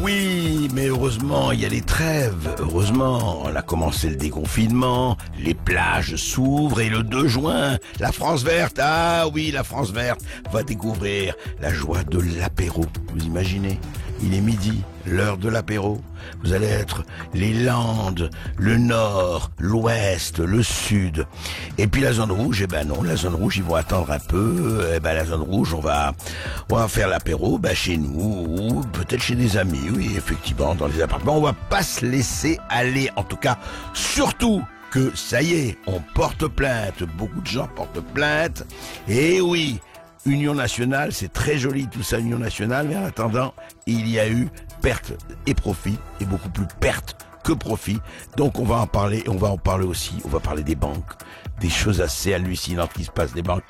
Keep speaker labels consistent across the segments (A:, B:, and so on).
A: Oui, mais heureusement, il y a des trêves. Heureusement, on a commencé le déconfinement, les plages s'ouvrent et le 2 juin, la France verte, ah oui, la France verte va découvrir la joie de l'apéro. Vous imaginez? Il est midi, l'heure de l'apéro. Vous allez être les Landes, le Nord, l'Ouest, le Sud. Et puis la zone rouge, eh ben non, la zone rouge, ils vont attendre un peu. Eh ben la zone rouge, on va faire l'apéro, chez nous, ou peut-être chez des amis, oui, effectivement, dans les appartements. On va pas se laisser aller, en tout cas, surtout que ça y est, on porte plainte. Beaucoup de gens portent plainte. Et oui, Union nationale, c'est très joli tout ça, Union nationale, mais en attendant, il y a eu perte et profit, et beaucoup plus perte que profit. Donc on va en parler, et on va en parler aussi, on va parler des banques, des choses assez hallucinantes qui se passent des banques.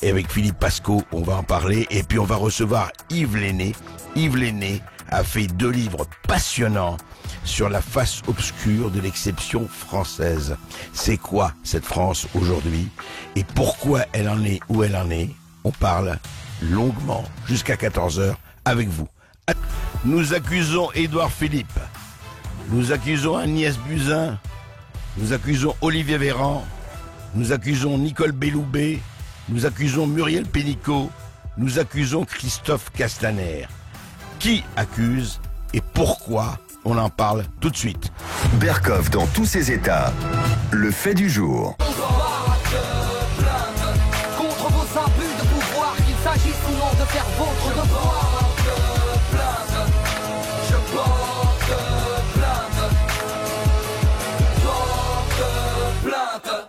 A: Et avec Philippe Pasco, on va en parler, et puis on va recevoir Yves Lenné. Yves Lenné a fait 2 livres passionnants sur la face obscure de l'exception française. C'est quoi cette France aujourd'hui, et pourquoi elle en est où elle en est? On parle longuement jusqu'à 14h avec vous. Nous accusons Édouard Philippe. Nous accusons Agnès Buzyn. Nous accusons Olivier Véran. Nous accusons Nicole Belloubet. Nous accusons Muriel Pénicaud. Nous accusons Christophe Castaner. Qui accuse et pourquoi? On en parle tout de suite.
B: Berkoff dans tous ses états. Le fait du jour.
C: S'agisse ou non de faire votre devoir. Je porte plainte.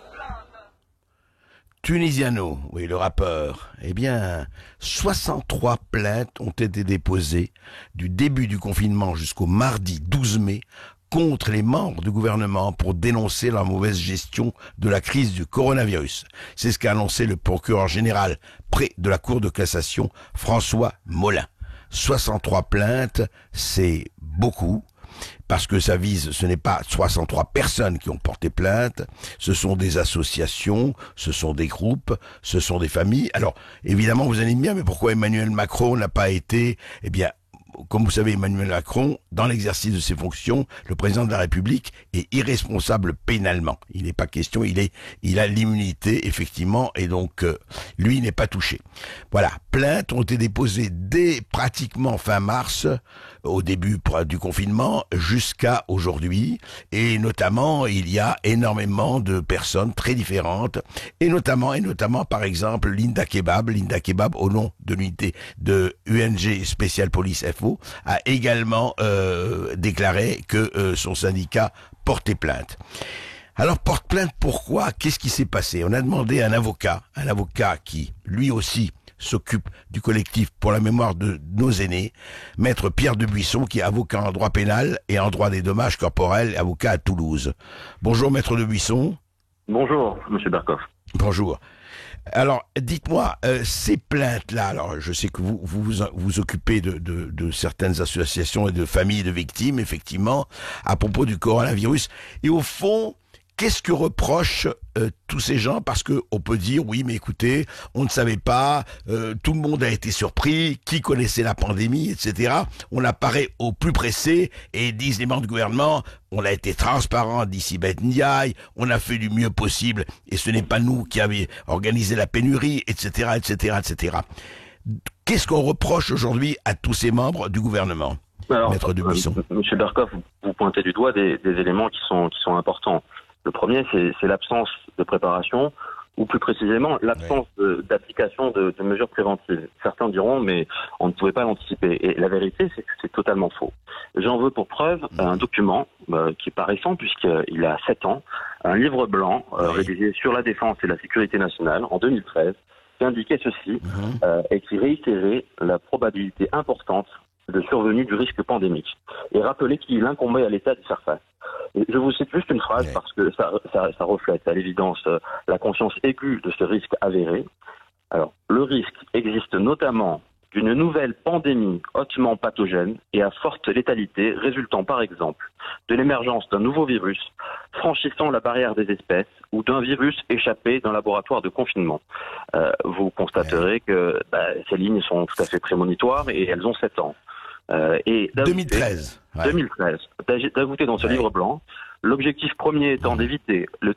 A: Tunisiano, oui, le rappeur. Eh bien, 63 plaintes ont été déposées du début du confinement jusqu'au mardi 12 mai contre les membres du gouvernement pour dénoncer la mauvaise gestion de la crise du coronavirus. C'est ce qu'a annoncé le procureur général près de la Cour de cassation, François Molin. 63 plaintes, c'est beaucoup, parce que ça vise, ce n'est pas 63 personnes qui ont porté plainte, ce sont des associations, ce sont des groupes, ce sont des familles. Alors, évidemment, vous allez me dire, mais pourquoi Emmanuel Macron n'a pas été, eh bien, comme vous savez, Emmanuel Macron, dans l'exercice de ses fonctions, le président de la République est irresponsable pénalement. Il n'est pas question, il a l'immunité, effectivement, et donc, lui n'est pas touché. Voilà. Plaintes ont été déposées dès pratiquement fin mars, au début du confinement, jusqu'à aujourd'hui. Et notamment, il y a énormément de personnes très différentes. Et notamment, par exemple, Linda Kebab, au nom de l'unité de UNG Special Police FO, a également déclaré que son syndicat portait plainte. Alors, porte plainte pourquoi? Qu'est-ce qui s'est passé? On a demandé à un avocat qui, lui aussi, s'occupe du collectif pour la mémoire de nos aînés, maître Pierre Debuisson, qui est avocat en droit pénal et en droit des dommages corporels, avocat à Toulouse. Bonjour, maître Debuisson.
D: Bonjour, monsieur Berkoff.
A: Bonjour. Alors, dites-moi, ces plaintes-là, alors je sais que vous occupez de certaines associations et de familles de victimes, effectivement, à propos du coronavirus, et au fond, qu'est-ce que reprochent tous ces gens? Parce que on peut dire, oui, mais écoutez, on ne savait pas, tout le monde a été surpris, qui connaissait la pandémie, etc. On apparaît au plus pressé, et disent les membres du gouvernement, on a été transparent d'ici Beth Ndiaye, on a fait du mieux possible, et ce n'est pas nous qui avions organisé la pénurie, etc., etc., etc. Qu'est-ce qu'on reproche aujourd'hui à tous ces membres du gouvernement?
D: Alors,
A: Maître Debuisson.
D: Monsieur Berkoff, vous pointez du doigt des éléments qui sont importants. Le premier, c'est l'absence de préparation, ou plus précisément, l'absence d'application de mesures préventives. Certains diront, mais on ne pouvait pas l'anticiper. Et la vérité, c'est que c'est totalement faux. J'en veux pour preuve un document qui est pas récent, puisqu'il a 7 ans, un livre blanc rédigé sur la défense et la sécurité nationale en 2013, qui indiquait ceci, et qui réitérait la probabilité importante de survenue du risque pandémique, et rappelait qu'il incombait à l'État d'y faire face. Et je vous cite juste une phrase parce que ça reflète à l'évidence la conscience aiguë de ce risque avéré. Alors, le risque existe notamment d'une nouvelle pandémie hautement pathogène et à forte létalité résultant par exemple de l'émergence d'un nouveau virus franchissant la barrière des espèces ou d'un virus échappé d'un laboratoire de confinement. Vous constaterez que ces lignes sont tout à fait prémonitoires et elles ont 7 ans. Et d'ajouter-
A: 2013. Ouais.
D: 2013, d'ajouter dans ce
A: Ouais.
D: livre blanc, l'objectif premier étant d'éviter le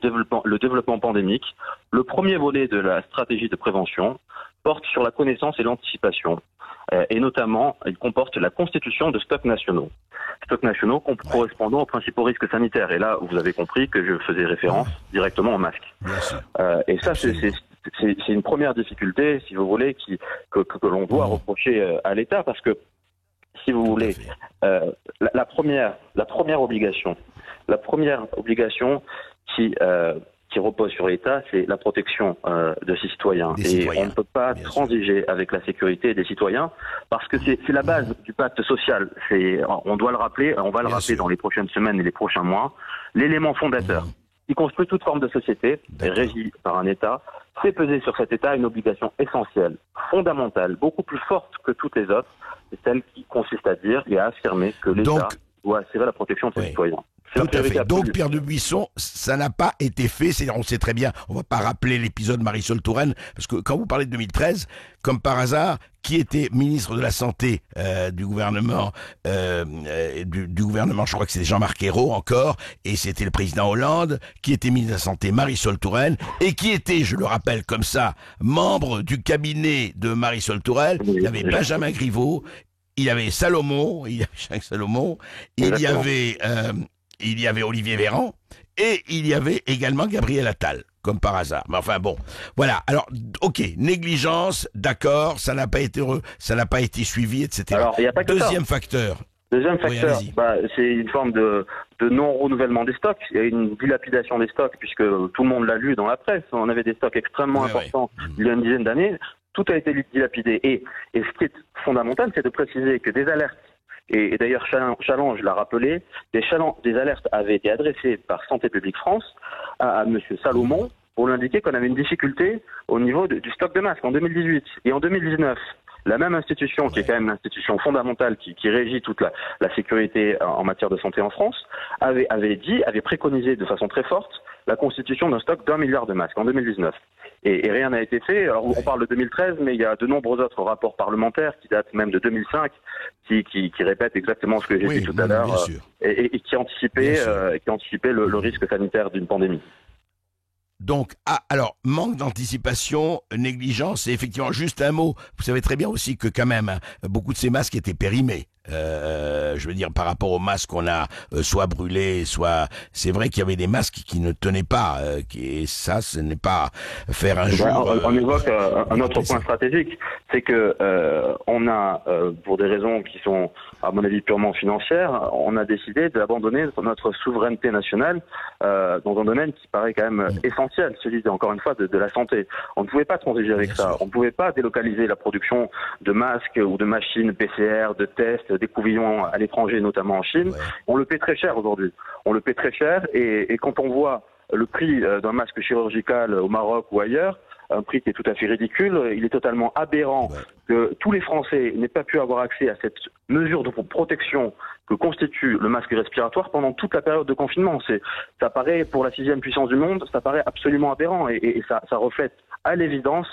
D: développement pandémique, le premier volet de la stratégie de prévention porte sur la connaissance et l'anticipation. Et notamment, il comporte la constitution de stocks nationaux. Stocks nationaux correspondant aux principaux risques sanitaires. Et là, vous avez compris que je faisais référence directement au masque.
A: Bien sûr.
D: Et ça, c'est une première difficulté, si vous voulez, que l'on doit reprocher à l'État, parce que, si vous
A: Tout à
D: voulez,
A: fait.
D: la première obligation qui repose sur l'État, c'est la protection de ses citoyens.
A: Des
D: Et
A: citoyens,
D: on ne peut pas
A: bien sûr.
D: transiger avec la sécurité des citoyens, parce que c'est la base du pacte social. On doit le rappeler, on va le
A: Bien
D: rappeler
A: sûr.
D: dans les prochaines semaines et les prochains mois. L'élément fondateur qui construit toute forme de société,
A: D'accord.
D: régie par un État, fait peser sur cet État une obligation essentielle, fondamentale, beaucoup plus forte que toutes les autres, c'est celle qui consiste à dire et à affirmer que l'État
A: Donc-
D: doit assurer la protection de ses
A: Oui.
D: citoyens. C'est la
A: Tout à
D: priorité
A: fait.
D: absolue.
A: Donc, Pierre de Buisson, ça n'a pas été fait. On sait très bien, on va pas rappeler l'épisode Marisol Touraine, parce que quand vous parlez de 2013, comme par hasard, qui était ministre de la Santé du gouvernement, du gouvernement, je crois que c'était Jean-Marc Ayrault encore, et c'était le président Hollande, qui était ministre de la Santé Marisol Touraine, et qui était, je le rappelle comme ça, membre du cabinet de Marisol Touraine.
D: Oui,
A: Il y avait
D: oui.
A: Benjamin Griveaux, il y avait Salomon, il y avait Jacques Salomon,
D: Exactement.
A: il y avait Olivier Véran, et il y avait également Gabriel Attal, comme par hasard. Mais enfin bon, voilà. Alors, ok, négligence, d'accord, ça n'a pas été suivi, etc.
D: Alors, il n'y a pas que ça.
A: Deuxième facteur.
D: Deuxième
A: Oui,
D: facteur,
A: allez-y.
D: c'est une forme de non-renouvellement des stocks. Il y a une dilapidation des stocks, puisque tout le monde l'a lu dans la presse. On avait des stocks extrêmement
A: Ouais,
D: importants il y a une dizaine d'années. Tout a été dilapidé. Et ce qui est fondamental, c'est de préciser que des alertes, et d'ailleurs Challenge l'a rappelé, des alertes avaient été adressées par Santé publique France à M. Salomon pour lui indiquer qu'on avait une difficulté au niveau du stock de masques en 2018. Et en 2019, la même institution, qui est quand même l'institution fondamentale qui régit toute la sécurité en matière de santé en France, avait préconisé de façon très forte la constitution d'un stock d'1 milliard de masques en 2019. Et rien n'a été fait. Alors, on parle de 2013, mais il y a de nombreux autres rapports parlementaires qui datent même de 2005, qui répètent exactement ce que j'ai dit tout à l'heure,
A: bien sûr.
D: et qui anticipaient, le risque sanitaire d'une pandémie.
A: Donc, alors, manque d'anticipation, négligence, et effectivement, juste un mot, vous savez très bien aussi que quand même, beaucoup de ces masques étaient périmés. Je veux dire, par rapport aux masques qu'on a soit brûlés, soit... C'est vrai qu'il y avait des masques qui ne tenaient pas, et ça, ce n'est pas faire un jour...
D: On évoque un autre
A: plaisir.
D: point stratégique, c'est que on a, pour des raisons qui sont, à mon avis, purement financières, on a décidé d'abandonner notre souveraineté nationale dans un domaine qui paraît quand même essentiel, celui, encore une fois, de la santé. On ne pouvait pas transiger avec
A: Bien
D: ça.
A: sûr.
D: On ne pouvait pas délocaliser la production de masques ou de machines PCR, de tests, d'écouvillons à l'étranger, notamment en Chine.
A: Ouais.
D: On le paie très cher aujourd'hui. On le paie très cher, et quand on voit le prix d'un masque chirurgical au Maroc ou ailleurs, un prix qui est tout à fait ridicule, il est totalement aberrant
A: Ouais.
D: que tous les Français n'aient pas pu avoir accès à cette mesure de protection que constitue le masque respiratoire pendant toute la période de confinement. Ça paraît, pour la 6e puissance du monde, ça paraît absolument aberrant, et ça reflète à l'évidence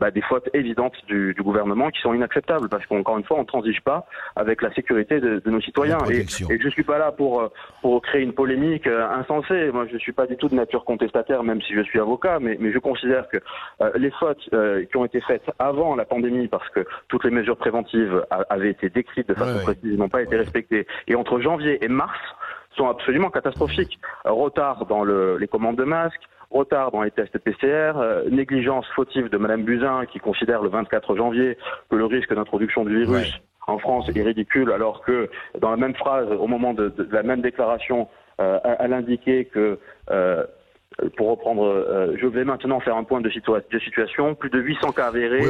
D: des fautes évidentes du gouvernement qui sont inacceptables, parce qu'encore une fois, on ne transige pas avec la sécurité de nos citoyens.
A: La protection.
D: Et je suis pas là pour créer une polémique insensée. Moi, je suis pas du tout de nature contestataire, même si je suis avocat, mais je considère que les fautes qui ont été faites avant la pandémie, parce que toutes les mesures préventives avaient été décrites de façon précise, n'ont pas été respectées, et entre janvier et mars sont absolument catastrophiques. Retard dans les commandes de masques, retard dans les tests PCR, négligence fautive de Madame Buzyn, qui considère le 24 janvier que le risque d'introduction du virus en France est ridicule, alors que dans la même phrase, au moment de la même déclaration, elle indiquait que pour reprendre, je vais maintenant faire un point de situation. Plus de 800 cas avérés,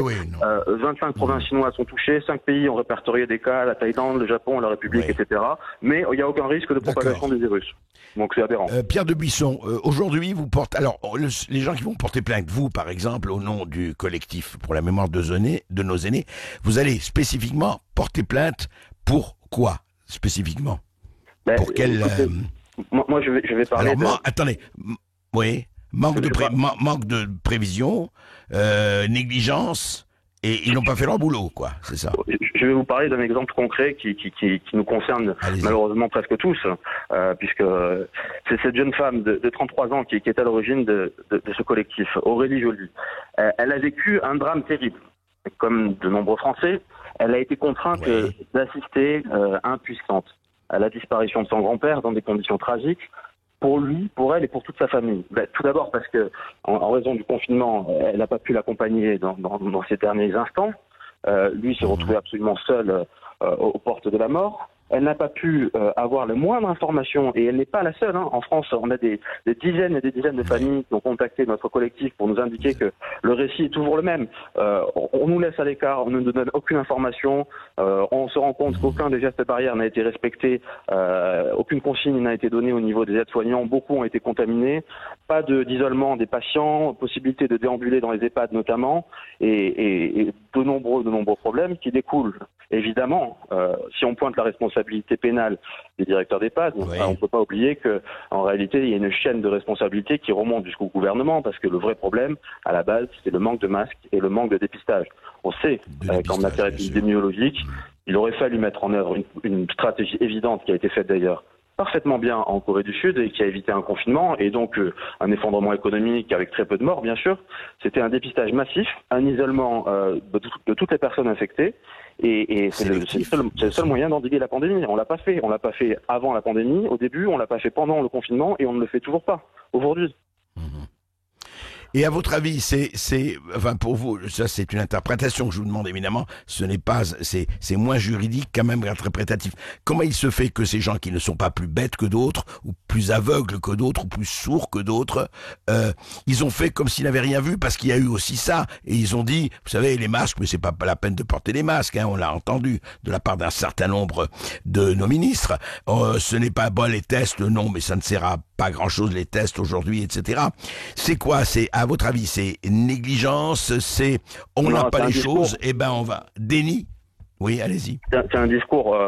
D: 25 provinces chinoises sont touchées, 5 pays ont répertorié des cas, la Thaïlande, le Japon, la République, etc. Mais il n'y a aucun risque de propagation du virus. Donc c'est aberrant.
A: Pierre de Buisson, aujourd'hui, vous portez... Alors, les gens qui vont porter plainte, vous, par exemple, au nom du collectif pour la mémoire de nos aînés, vous allez spécifiquement porter plainte pour quoi, spécifiquement? Pour quel...
D: Moi, je vais parler
A: Attendez... Oui, manque de prévision, négligence Et ils n'ont pas fait leur boulot, quoi, c'est ça.
D: Je vais vous parler d'un exemple concret qui nous concerne malheureusement presque tous, puisque c'est cette jeune femme de 33 ans qui est à l'origine de ce collectif, Aurélie Joly. Elle a vécu un drame terrible. Comme de nombreux Français, elle a été contrainte d'assister impuissante à la disparition de son grand-père dans des conditions tragiques, pour lui, pour elle et pour toute sa famille. Tout d'abord parce que, en raison du confinement, elle n'a pas pu l'accompagner dans ces derniers instants. Lui s'est retrouvé absolument seul aux portes de la mort. Elle n'a pas pu avoir la moindre information, et elle n'est pas la seule. En France, on a des dizaines et des dizaines de familles qui ont contacté notre collectif pour nous indiquer que le récit est toujours le même. On nous laisse à l'écart, on ne nous donne aucune information, on se rend compte qu'aucun des gestes barrières n'a été respecté, aucune consigne n'a été donnée au niveau des aides-soignants, beaucoup ont été contaminés, pas d'isolement des patients, possibilité de déambuler dans les EHPAD notamment, et de nombreux problèmes qui découlent. Évidemment, si on pointe la responsabilité pénale des directeurs d'EHPAD, on ne peut pas oublier qu'en réalité, il y a une chaîne de responsabilité qui remonte jusqu'au gouvernement, parce que le vrai problème, à la base, c'est le manque de masques et le manque de dépistage. On sait qu'en matière épidémiologique, il aurait fallu mettre en œuvre une stratégie évidente qui a été faite d'ailleurs parfaitement bien en Corée du Sud et qui a évité un confinement et donc un effondrement économique avec très peu de morts, bien sûr. C'était un dépistage massif, un isolement de toutes les personnes infectées et c'est le seul moyen d'endiguer la pandémie. On l'a pas fait. On l'a pas fait avant la pandémie, au début, on l'a pas fait pendant le confinement et on ne le fait toujours pas aujourd'hui.
A: Et à votre avis, enfin pour vous, ça c'est une interprétation que je vous demande évidemment, ce n'est pas, c'est moins juridique quand même interprétatif. Comment il se fait que ces gens qui ne sont pas plus bêtes que d'autres, ou plus aveugles que d'autres, ou plus sourds que d'autres, ils ont fait comme s'ils n'avaient rien vu, parce qu'il y a eu aussi ça, et ils ont dit, vous savez, les masques, mais c'est pas la peine de porter les masques, on l'a entendu de la part d'un certain nombre de nos ministres. Ce n'est pas bon les tests, non, mais ça ne sert à pas grand-chose les tests aujourd'hui, etc. C'est quoi? C'est, à votre avis, c'est négligence, c'est on n'a pas les choses, et ben on va déni. Oui, allez-y.
D: C'est un discours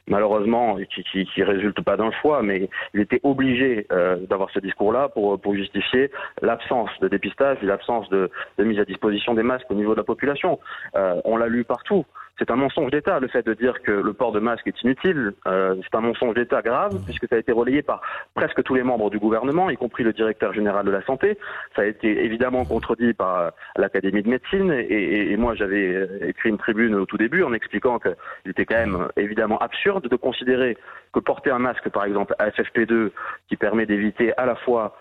D: malheureusement qui résulte pas d'un choix, mais il était obligé d'avoir ce discours-là pour justifier l'absence de dépistage et l'absence de mise à disposition des masques au niveau de la population. On l'a lu partout. C'est un mensonge d'État, le fait de dire que le port de masque est inutile. C'est un mensonge d'État grave, puisque ça a été relayé par presque tous les membres du gouvernement, y compris le directeur général de la Santé. Ça a été évidemment contredit par l'Académie de médecine, et moi j'avais écrit une tribune au tout début en expliquant qu'il était quand même évidemment absurde de considérer que porter un masque, par exemple à FFP2, qui permet d'éviter à la fois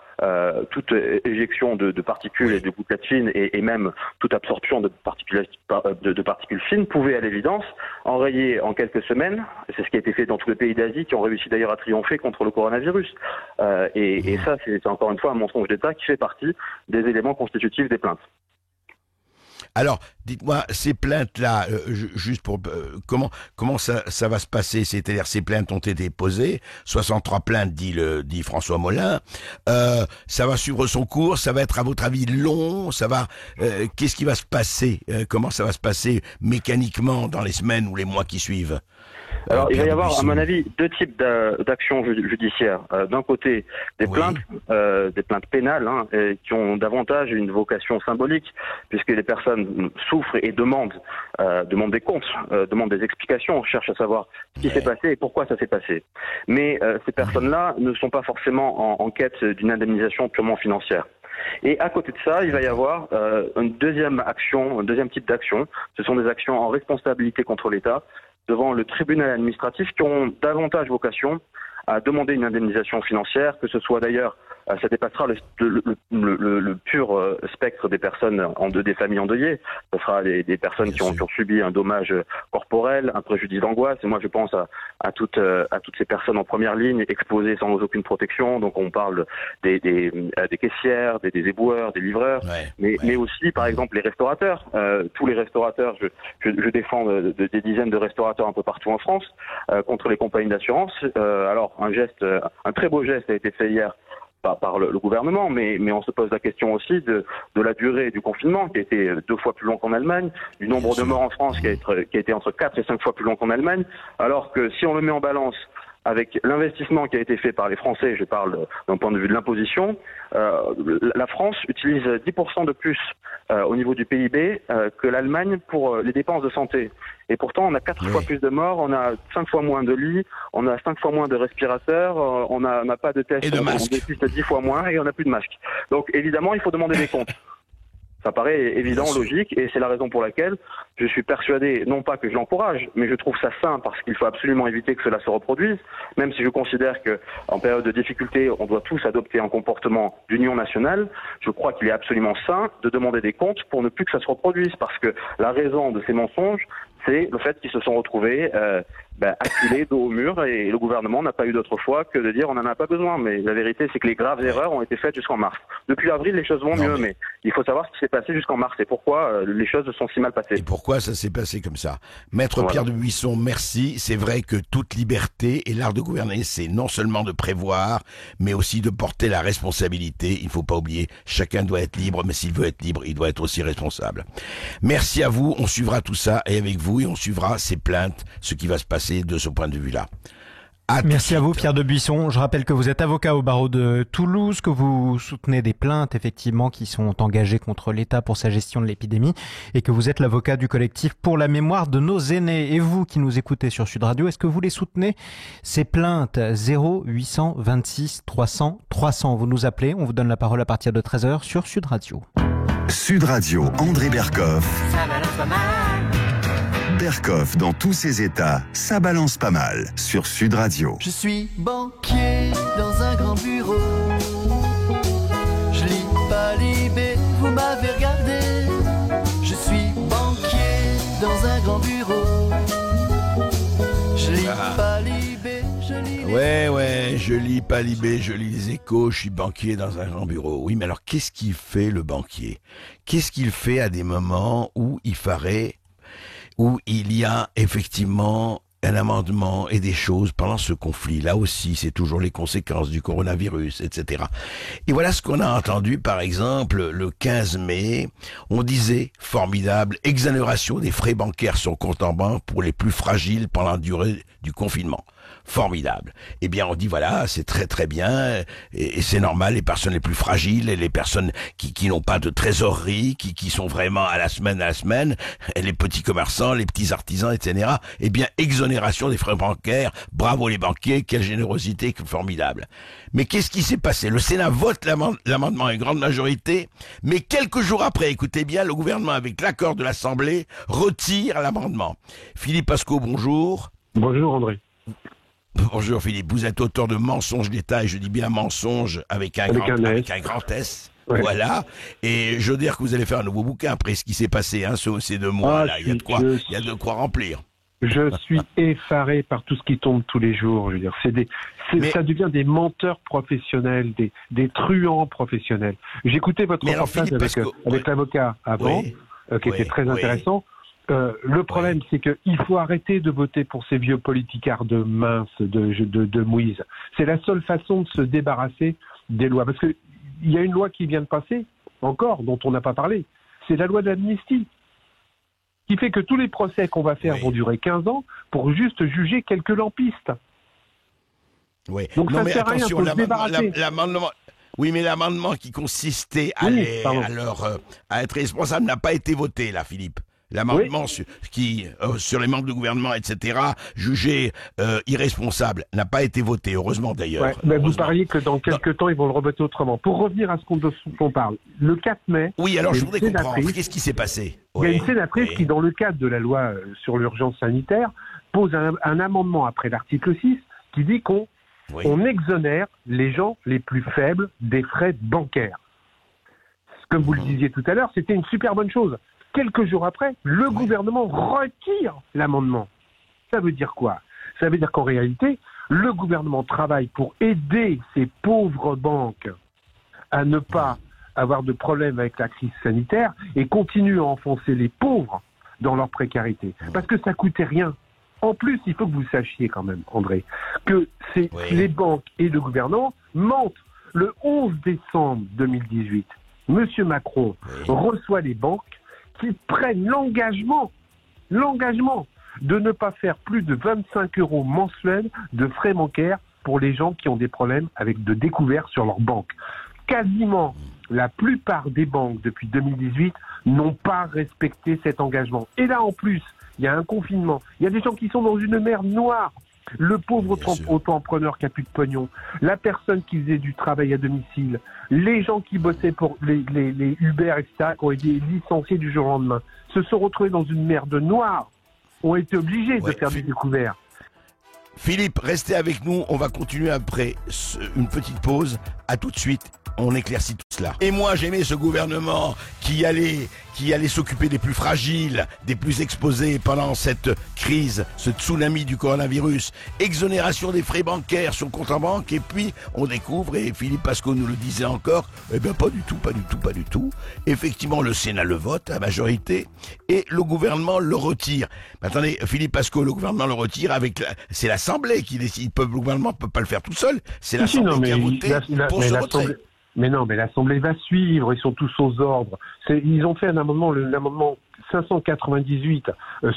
D: toute éjection de particules et de gouttelettes fines et même toute absorption de particules fines pouvait à l'évidence enrayer en quelques semaines, c'est ce qui a été fait dans tous les pays d'Asie qui ont réussi d'ailleurs à triompher contre le coronavirus. Et ça, c'est encore une fois un mensonge d'État qui fait partie des éléments constitutifs des plaintes.
A: Alors, dites-moi, ces plaintes-là, juste pour comment ça va se passer? C'est-à-dire, ces plaintes ont été posées, 63 plaintes, dit François Molin. Ça va suivre son cours, ça va être à votre avis long, ça va. Qu'est-ce qui va se passer? Comment ça va se passer mécaniquement dans les semaines ou les mois qui suivent?
D: Alors, il va y avoir, à mon avis, deux types d'actions judiciaires. D'un côté, des plaintes pénales, qui ont davantage une vocation symbolique, puisque les personnes souffrent et demandent des comptes, demandent des explications, cherchent à savoir ce qui s'est passé et pourquoi ça s'est passé. Mais ces personnes-là ne sont pas forcément en quête d'une indemnisation purement financière. Et à côté de ça, il va y avoir une deuxième action, un deuxième type d'action. Ce sont des actions en responsabilité contre l'État devant le tribunal administratif qui ont davantage vocation à demander une indemnisation financière, que ce soit d'ailleurs, ça dépassera le pur spectre des personnes des familles endeuillées. Ce sera des personnes qui ont subi un dommage corporel, un préjudice d'angoisse. Et moi, je pense à toutes ces personnes en première ligne, exposées sans aucune protection. Donc, on parle des caissières, des éboueurs, des livreurs, mais aussi, par exemple, les restaurateurs. Tous les restaurateurs, je défends des dizaines de restaurateurs un peu partout en France contre les compagnies d'assurance. Alors, un très beau geste a été fait hier par le gouvernement, mais on se pose la question aussi de la durée du confinement, qui a été 2 fois plus long qu'en Allemagne, du nombre de morts en France qui a été entre 4 et 5 fois plus long qu'en Allemagne, alors que si on le met en balance avec l'investissement qui a été fait par les Français, je parle d'un point de vue de l'imposition, la France utilise 10% de plus au niveau du PIB que l'Allemagne pour les dépenses de santé. Et pourtant, on a 4 fois plus de morts, on a 5 fois moins de lits, on a 5 fois moins de respirateurs, on n'a pas de tests, on dépiste 10 fois moins et on n'a plus de masques. Donc évidemment, il faut demander des comptes. Ça paraît évident, logique, et c'est la raison pour laquelle je suis persuadé, non pas que je l'encourage, mais je trouve ça sain parce qu'il faut absolument éviter que cela se reproduise, même si je considère que en période de difficulté, on doit tous adopter un comportement d'union nationale. Je crois qu'il est absolument sain de demander des comptes pour ne plus que ça se reproduise, parce que la raison de ces mensonges, c'est le fait qu'ils se sont retrouvés acculés dos au mur, et le gouvernement n'a pas eu d'autre choix que de dire on n'en a pas besoin. Mais la vérité, c'est que les graves erreurs ont été faites jusqu'en mars. Depuis avril, les choses vont mieux, mais il faut savoir ce qui s'est passé jusqu'en mars et pourquoi les choses se sont si mal passées.
A: Et pourquoi ça s'est passé comme ça. Maître Pierre de Buisson, merci. C'est vrai que toute liberté et l'art de gouverner, c'est non seulement de prévoir, mais aussi de porter la responsabilité. Il ne faut pas oublier, chacun doit être libre, mais s'il veut être libre, il doit être aussi responsable. Merci à vous, on suivra tout ça, et avec vous, et on suivra ces plaintes, ce qui va se passer de ce point de vue-là.
E: Merci à vous, Pierre de Buisson. Je rappelle que vous êtes avocat au barreau de Toulouse, que vous soutenez des plaintes, effectivement, qui sont engagées contre l'État pour sa gestion de l'épidémie, et que vous êtes l'avocat du collectif pour la mémoire de nos aînés. Et vous qui nous écoutez sur Sud Radio, est-ce que vous les soutenez? Ces plaintes, 0826 300 300. Vous nous appelez, on vous donne la parole à partir de 13h sur Sud Radio.
B: Sud Radio, André Berkoff. Berkoff dans tous ses états, ça balance pas mal sur Sud Radio.
F: Je suis banquier dans un grand bureau. Je lis pas Libé, vous m'avez regardé. Je suis banquier dans un grand bureau. Je lis pas Libé, je lis
A: je lis pas Libé, je lis les Échos, je suis banquier dans un grand bureau. Oui, mais alors qu'est-ce qu'il fait le banquier? Qu'est-ce qu'il fait à des moments où il y a effectivement un amendement et des choses pendant ce conflit? Là aussi, c'est toujours les conséquences du coronavirus, etc. Et voilà ce qu'on a entendu, par exemple, le 15 mai. On disait, formidable, exonération des frais bancaires sur compte en banque pour les plus fragiles pendant la durée du confinement. Formidable. Eh bien, on dit voilà, c'est très très bien, et c'est normal, les personnes les plus fragiles, et les personnes qui n'ont pas de trésorerie, qui sont vraiment à la semaine, et les petits commerçants, les petits artisans, etc. Eh bien, exonération des frais bancaires, bravo les banquiers, quelle générosité, formidable. Mais qu'est-ce qui s'est passé? Le Sénat vote l'amendement à une grande majorité, mais quelques jours après, écoutez bien, le gouvernement, avec l'accord de l'Assemblée, retire l'amendement. Philippe Pasco, bonjour.
G: Bonjour André.
A: Bonjour Philippe, vous êtes auteur de Mensonges d'État, et je dis bien mensonge avec un grand S. Ouais. Voilà, et je veux dire que vous allez faire un nouveau bouquin après ce qui s'est passé ces 2 mois là, il y a de quoi remplir.
G: Je suis effaré par tout ce qui tombe tous les jours, je veux dire, ça devient des menteurs professionnels, des truands professionnels. J'écoutais votre reportage avec l'avocat avant, qui était très intéressant. Le problème, c'est qu'il faut arrêter de voter pour ces vieux politicards de Moïse. C'est la seule façon de se débarrasser des lois. Parce qu'il y a une loi qui vient de passer, encore, dont on n'a pas parlé. C'est la loi d'amnistie, qui fait que tous les procès qu'on va faire vont durer 15 ans pour juste juger quelques lampistes.
A: Oui.
G: Donc non, ça ne sert à rien, il faut se débarrasser.
A: L'amendement... Oui, mais l'amendement qui consistait à être responsable n'a pas été voté, là, Philippe. L'amendement sur les membres du gouvernement, etc., jugé irresponsable, n'a pas été voté, heureusement d'ailleurs.
G: Mais vous pariez que dans quelques temps, ils vont le revoter autrement. Pour revenir à ce qu'on parle, le 4 mai...
A: Oui, alors je voudrais comprendre, qu'est-ce qui s'est passé?
G: Il y a une sénatrice qui, dans le cadre de la loi sur l'urgence sanitaire, pose un amendement après l'article 6 qui dit qu'on exonère les gens les plus faibles des frais bancaires. Comme vous le disiez tout à l'heure, c'était une super bonne chose. Quelques jours après, le gouvernement retire l'amendement. Ça veut dire quoi? Ça veut dire qu'en réalité, le gouvernement travaille pour aider ces pauvres banques à ne pas avoir de problème avec la crise sanitaire et continue à enfoncer les pauvres dans leur précarité. Parce que ça coûtait rien. En plus, il faut que vous sachiez quand même, André, que les banques et le gouvernement mentent. Le 11 décembre 2018, M. Macron reçoit les banques qui prennent l'engagement de ne pas faire plus de 25 € mensuels de frais bancaires pour les gens qui ont des problèmes avec de découvert sur leur banque. Quasiment la plupart des banques depuis 2018 n'ont pas respecté cet engagement. Et là, en plus, il y a un confinement. Il y a des gens qui sont dans une mer noire. Le pauvre auto-entrepreneur qui a plus de pognon, la personne qui faisait du travail à domicile, les gens qui bossaient pour les Uber, etc., qui ont été licenciés du jour au lendemain, se sont retrouvés dans une mer de noir, ont été obligés de faire des découvertes.
A: Philippe, restez avec nous, on va continuer après une petite pause. À tout de suite, on éclaircit tout cela. Et moi, j'aimais ce gouvernement qui allait s'occuper des plus fragiles, des plus exposés pendant cette crise, ce tsunami du coronavirus. Exonération des frais bancaires sur le compte en banque, et puis on découvre, et Philippe Pasco nous le disait encore, eh bien pas du tout. Effectivement, le Sénat le vote à majorité, et le gouvernement le retire. Mais attendez, Philippe Pasco, le gouvernement le retire c'est l'Assemblée qui décide. Le gouvernement ne peut pas le faire tout seul. C'est l'Assemblée qui a voté pour ce retrait.
G: Mais non, mais l'Assemblée va suivre, ils sont tous aux ordres. Ils ont fait un amendement, l'amendement 598,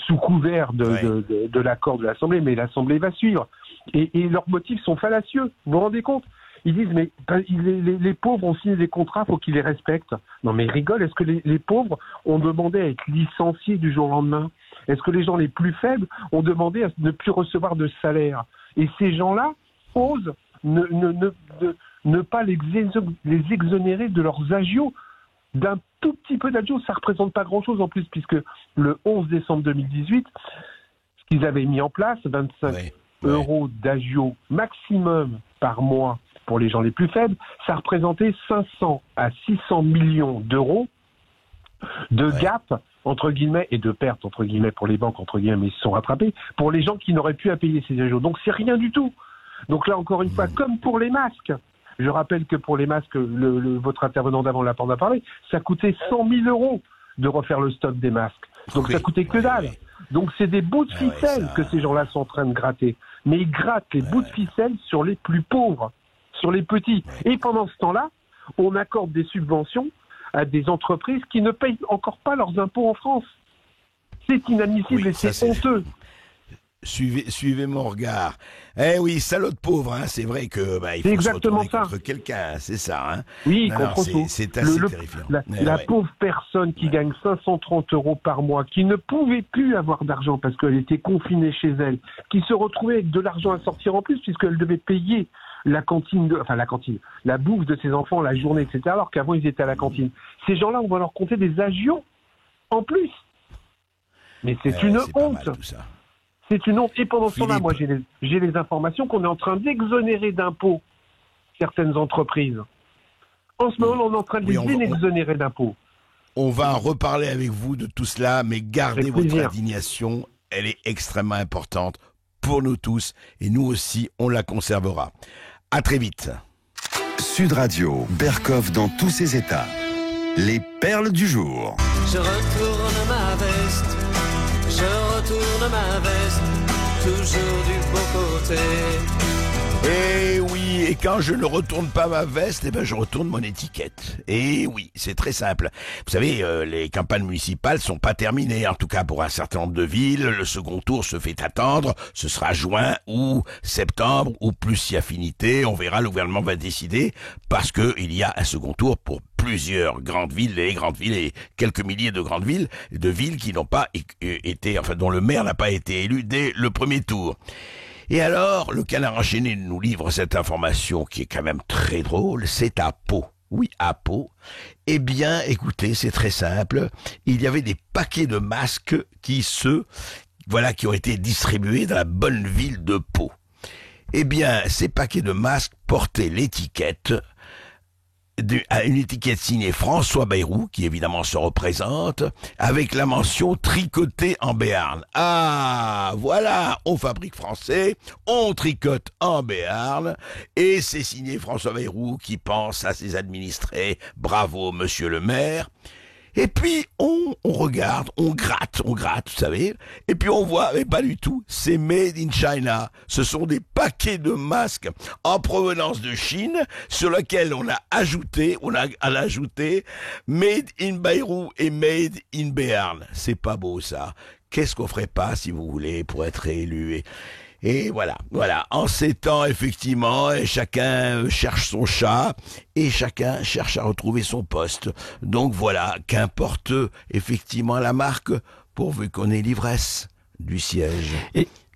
G: sous couvert de l'accord de l'Assemblée, mais l'Assemblée va suivre. Et leurs motifs sont fallacieux, vous vous rendez compte? Ils disent, mais les pauvres ont signé des contrats, faut qu'ils les respectent. Non mais ils rigolent, est-ce que les pauvres ont demandé à être licenciés du jour au lendemain? Est-ce que les gens les plus faibles ont demandé à ne plus recevoir de salaire? Et ces gens-là osent ne pas les exonérer de leurs agios, d'un tout petit peu d'agios. Ça ne représente pas grand-chose en plus, puisque le 11 décembre 2018, ce qu'ils avaient mis en place, 25 € d'agio maximum par mois pour les gens les plus faibles, ça représentait 500 à 600 millions d'euros de gap, entre guillemets, et de perte, entre guillemets, pour les banques, entre guillemets, mais ils se sont rattrapés, pour les gens qui n'auraient plus à payer ces agios. Donc c'est rien du tout. Donc là, encore une fois, comme pour les masques, je rappelle que pour les masques, votre intervenant d'avant l'a parlé, ça coûtait 100 000 € de refaire le stock des masques. Donc ça coûtait que dalle. Donc c'est des bouts de ficelle que ces gens-là sont en train de gratter. Mais ils grattent les bouts de ficelle sur les plus pauvres, sur les petits. Et pendant ce temps-là, on accorde des subventions à des entreprises qui ne payent encore pas leurs impôts en France. C'est inadmissible et c'est honteux.
A: Suivez mon regard. Eh oui, salaud de pauvre, hein. C'est vrai que il faut se retourner contre quelqu'un, c'est ça. Hein.
G: Oui, contre tout.
A: C'est assez terrifiant.
G: La pauvre personne qui gagne 530 € par mois, qui ne pouvait plus avoir d'argent parce qu'elle était confinée chez elle, qui se retrouvait avec de l'argent à sortir en plus puisqu'elle devait payer la bouffe de ses enfants, la journée, etc. Alors qu'avant ils étaient à la cantine. Ces gens-là, on va leur compter des agios en plus. Mais c'est une honte.
A: Pas mal, tout ça.
G: C'est une honte. Et pendant ce temps-là, moi, j'ai les informations qu'on est en train d'exonérer d'impôts certaines entreprises. En ce moment, on est en train de les exonérer d'impôts.
A: On va en reparler avec vous de tout cela, mais gardez votre indignation. Elle est extrêmement importante pour nous tous. Et nous aussi, on la conservera. À très vite.
B: Sud Radio, Berkoff dans tous ses états. Les perles du jour.
F: Je retourne ma veste, je retourne ma veste, toujours du beau côté.
A: Eh oui, et quand je ne retourne pas ma veste, je retourne mon étiquette. Et oui, c'est très simple. Vous savez, les campagnes municipales sont pas terminées, en tout cas pour un certain nombre de villes. Le second tour se fait attendre. Ce sera juin ou septembre, ou plus si affinité. On verra, le gouvernement va décider, parce que il y a un second tour pour plusieurs grandes villes, et quelques milliers de grandes villes, de villes qui n'ont pas été, dont le maire n'a pas été élu dès le premier tour. Et alors, le Canard enchaîné nous livre cette information qui est quand même très drôle, c'est à Pau. Oui, à Pau. Eh bien, écoutez, c'est très simple. Il y avait des paquets de masques qui ont été distribués dans la bonne ville de Pau. Eh bien, ces paquets de masques portaient l'étiquette une étiquette signée François Bayrou, qui évidemment se représente, avec la mention tricoté en Béarn. Ah, voilà, on fabrique français, on tricote en Béarn, et c'est signé François Bayrou qui pense à ses administrés. Bravo, monsieur le maire. Et puis, on regarde, on gratte, vous savez, et puis on voit, mais pas du tout, c'est Made in China. Ce sont des paquets de masques en provenance de Chine, sur lesquels on a ajouté Made in Bayrou et Made in Béarn. C'est pas beau, ça. qu'est-ce qu'on ferait pas, si vous voulez, pour être réélu et voilà. En ces temps, effectivement, chacun cherche son chat et chacun cherche à retrouver son poste. Donc voilà, qu'importe effectivement la marque, pourvu qu'on ait l'ivresse du siège.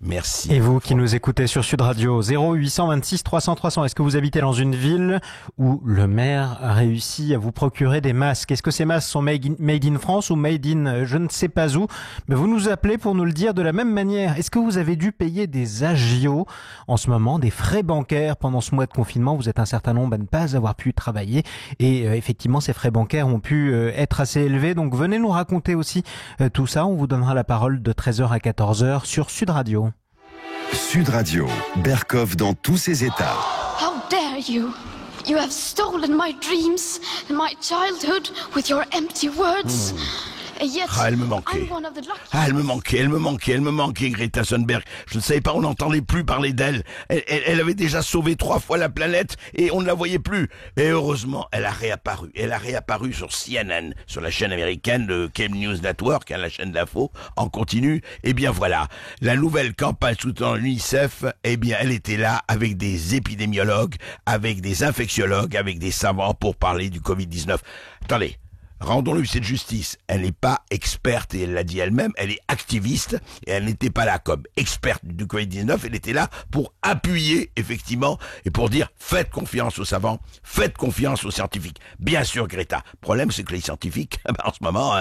A: Merci.
E: Et vous qui nous écoutez sur Sud Radio, 0826 300 300, est-ce que vous habitez dans une ville où le maire a réussi à vous procurer des masques? Est-ce que ces masques sont made in France ou made in je ne sais pas où? Mais vous nous appelez pour nous le dire de la même manière. Est-ce que vous avez dû payer des agios en ce moment, des frais bancaires pendant ce mois de confinement? Vous êtes un certain nombre à ne pas avoir pu travailler et effectivement ces frais bancaires ont pu être assez élevés. Donc venez nous raconter aussi tout ça. On vous donnera la parole de 13h à 14h sur Sud Radio.
B: Sud Radio, Berkoff dans tous ses états.
H: How dare you? You have stolen my dreams and my childhood with your empty words.
A: Elle me manquait, Greta Thunberg. Je ne savais pas, on n'entendait plus parler d'elle. Elle avait déjà sauvé 3 fois la planète et on ne la voyait plus. Et heureusement, elle a réapparu. Elle a réapparu sur CNN, sur la chaîne américaine de Cable News Network, la chaîne d'info, en continu. Et bien voilà, la nouvelle campagne soutenant l'UNICEF, eh bien elle était là avec des épidémiologues, avec des infectiologues, avec des savants pour parler du Covid-19. Attendez. Rendons-lui cette justice. Elle n'est pas experte, et elle l'a dit elle-même, elle est activiste, et elle n'était pas là comme experte du Covid-19, elle était là pour appuyer, effectivement, et pour dire, faites confiance aux savants, faites confiance aux scientifiques. Bien sûr, Greta. Le problème, c'est que les scientifiques, en ce moment,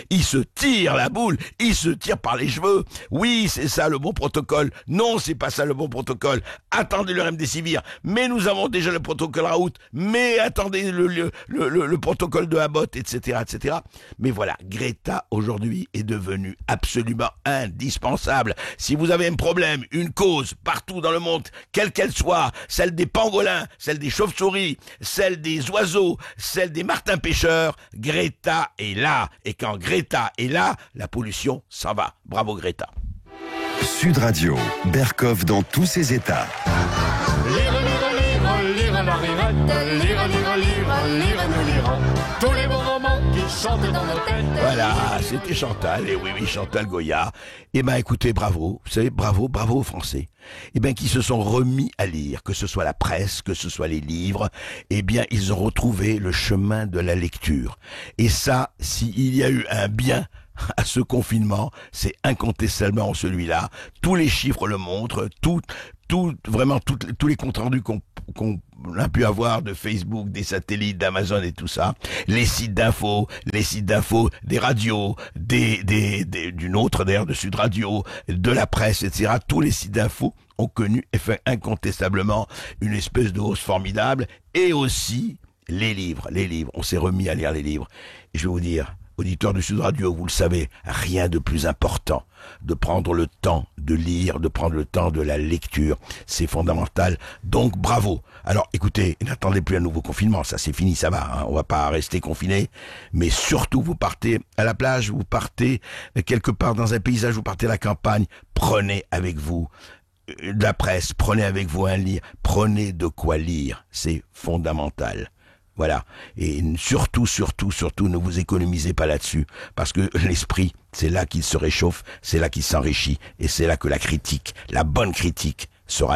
A: ils se tirent la boule, ils se tirent par les cheveux. Oui, c'est ça le bon protocole. Non, c'est pas ça le bon protocole. Attendez le remdesivir. Mais nous avons déjà le protocole Raoult. Mais attendez le protocole de Abbott, etc., etc. Mais voilà, Greta aujourd'hui est devenue absolument indispensable. Si vous avez un problème, une cause partout dans le monde, quelle qu'elle soit, celle des pangolins, celle des chauves-souris, celle des oiseaux, celle des martins pêcheurs, Greta est là. Et quand Greta est là, la pollution s'en va. Bravo Greta.
B: Sud Radio, Berkoff dans tous ses états.
C: Tous les bons moments qui chantent dans nos têtes.
A: Voilà, c'était Chantal, et oui, Chantal Goya. Eh ben, écoutez, bravo, vous savez, bravo aux Français. Eh ben, qui se sont remis à lire, que ce soit la presse, que ce soit les livres, eh bien, ils ont retrouvé le chemin de la lecture. Et ça, s'il y a eu un bien à ce confinement, c'est incontestablement celui-là. Tous les chiffres le montrent, tous les comptes rendus qu'on a pu avoir de Facebook, des satellites, d'Amazon et tout ça, les sites d'info, des radios, d'une autre d'ailleurs, de Sud Radio, de la presse, etc. Tous les sites d'info ont connu incontestablement une espèce de hausse formidable, et aussi les livres. On s'est remis à lire les livres. Et je vais vous dire, auditeurs de Sud Radio, vous le savez, rien de plus important de prendre le temps de lire, de prendre le temps de la lecture. C'est fondamental. Donc, bravo. Alors, écoutez, n'attendez plus un nouveau confinement. Ça, c'est fini, ça va. On va pas rester confinés. Mais surtout, vous partez à la plage, vous partez quelque part dans un paysage, vous partez à la campagne. Prenez avec vous de la presse, prenez avec vous un livre, prenez de quoi lire. C'est fondamental. Voilà. Et surtout, ne vous économisez pas là-dessus. Parce que l'esprit, c'est là qu'il se réchauffe, c'est là qu'il s'enrichit, et c'est là que la critique, la bonne critique, sera là.